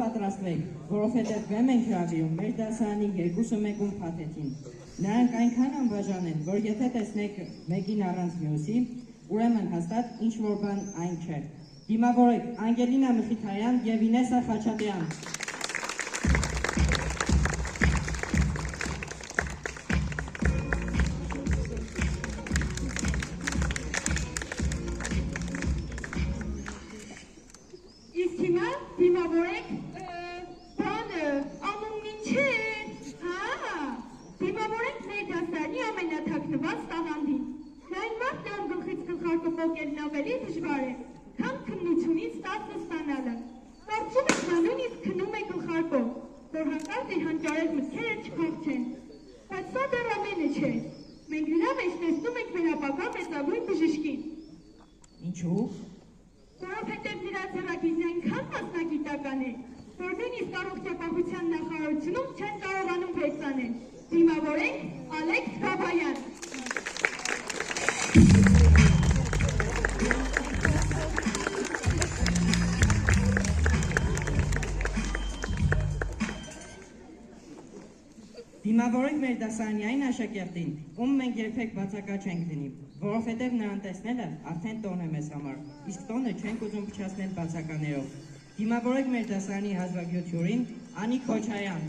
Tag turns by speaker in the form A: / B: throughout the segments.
A: պատրաստվեք, որովհետև վեմ ենք հրավիրում մեր դասարանի 2-1 փաթեթին։ Նրանք այնքան անբաժան են, որ եթե տեսնեք մեկին առանց մյուսի, ուրեմն հաստատ ինչ-որ բան այն չէ։ Դիմավորեք Անգելինա Մխիթարյան և Ինեսա Խաչատրյան։
B: Դիմավորեք, բանը, անունն ինչ է, դիմավորեք մեր դասարանի ամենաթաքնված տաղանդին։ Նա այն մարդն է, ում գլխից գլխարկը պոկելն ավելի դժվար է, քան քննությունից 10 ստանալը։ Կարծում եք նա նույնիսկ քնում է գլխարկով, որ հանկարծ իր հանճարեղ մտքերը չփախչեն։ Բայց սա դեռ ամենը չէ։ Մենք նրա մեջ տեսնում ենք մեր ապագա մեծագույն բժշկին։
A: Ինչու՞։
B: Որովհետև նրա ձեռագիրն այնքան մասնագիտական է, որ նույնիսկ առողջապահության նախարարությունում չեն կարողանում վերցանել։ Դիմավորենք Ալեքս Բաբայան։
A: Դիմավորեք մեր դասարանի այն աշակերտին, ում մենք երբեք բացակա չենք դնի, որովհետև նրան տեսնելը արդեն տոն է մեզ համար, իսկ տոնը չենք ուզում փչացնել բացականերով։ Դիմավորեք մեր դասարանի հազվագյուտ հյուրին Անիկ Քոչարյան։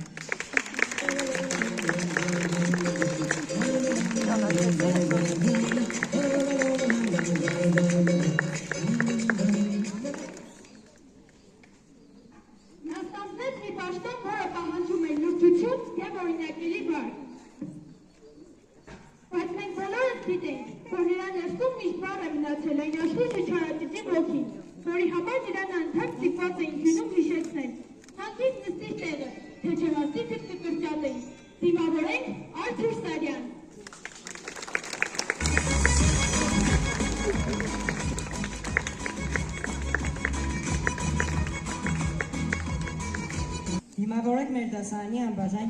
B: Բայց մենք բոլորս գիտենք, որ նրա ներսում միշտ վառ է մնացել այն աշխույժը չարաճճի ոգին, որի համար նրան անընդհատ ստիպված էին հյունում հիշեցնել։ Հանկից նստի տեղը, թե չէ հաստիքս կկրճատեին։ Դիմավորենք Արթուր Սարյան։
A: Դիմավորեք մեր դասարանի անբաժան